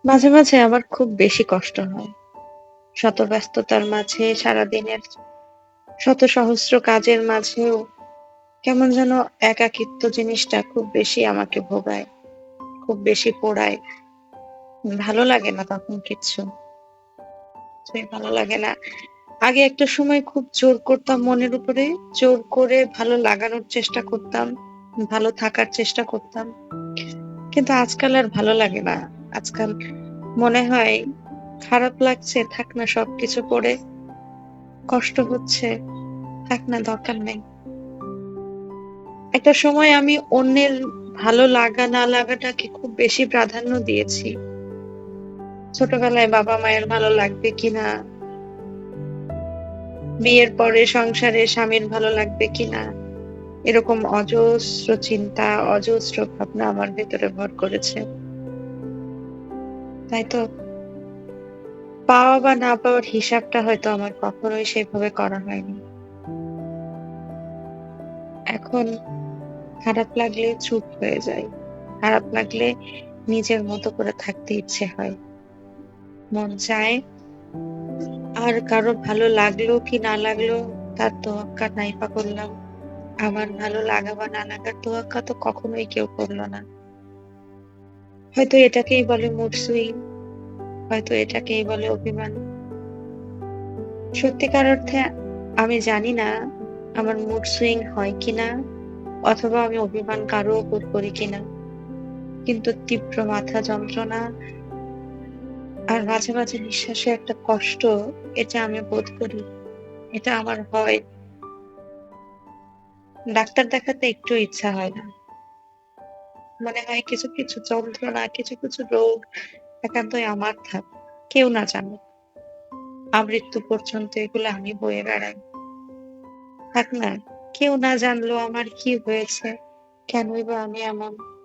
মাঝে, মাঝে আমার খুব বেশি কষ্ট হয়। শত ব্যস্ততার মাঝে সারাদিনের শত সহস্র কাজের মাঝেও কেমন যেন একাকিত্ব জিনিসটা খুব বেশি আমাকে ভোগায়, খুব বেশি পোড়ায়। ভালো লাগে না তখন কিচ্ছু। কিছুই ভালো লাগে না। আগে একটা সময় খুব জোর করতাম মনের উপরে। জোর করে ভালো লাগানোর চেষ্টা করতাম। ভালো থাকার চেষ্টা করতাম। কিন্তু আজকাল আর ভালো লাগে না। আজকাল মনে হয় খারাপ লাগছে, থাক না সবকিছু পড়ে। কষ্ট হচ্ছে, থাক না দরকার নেই। একটা সময় আমি অন্যের ভালো লাগা না লাগাটাকে খুব বেশি প্রাধান্য দিয়েছি। ছোটবেলায় বাবা-মায়ের ভালো লাগবে কিনা, বিয়ের পরে সংসারে স্বামীর ভালো লাগবে কিনা, এরকম অজস্র চিন্তা, অজস্র ভাবনা আমার ভেতরে ভর করেছে। তাই তো পাওয়া বা না পাওয়ার হিসাবটা হয়তো আমার কখনোই সেভাবে করা হয়নি। এখন খারাপ লাগলে চুপ হয়ে যাই। খারাপ লাগলে নিজের মতো করে থাকতে ইচ্ছে হয়। মন চায় আর কারো ভালো লাগলো কি না লাগলো তার তোয়াক্কা নাই বা করলাম। আমার ভালো লাগা বা না লাগার তোয়াক্কা তো কখনোই কেউ করল না। হয়তো এটাকেই বলে মুড সুইং, হয়তো এটাকেই বলে অভিমান। সত্যিকার অর্থে আমি জানি না আমার মুড সুইং হয় কিনা অথবা আমি অভিমান কারো উপর করি কিনা। কিন্তু তীব্র মাথা যন্ত্রণা আর মাঝে, মাঝে নিঃশ্বাসে একটা কষ্ট এটা আমি বোধ করি। এটা আমার হয়। ডাক্তার দেখাতে একটু ইচ্ছা হয় না। মনে হয় কিছু, কিছু যন্ত্রণা, কিছু, কিছু রোগ একান্তই আমার থাক। কেউ না জানুক। আমৃত্যু পর্যন্ত এগুলো আমি বয়ে বেড়াই। থাক না। কেউ না জানলেও আমার কি হয়েছে? কেনই বা আমি এমন?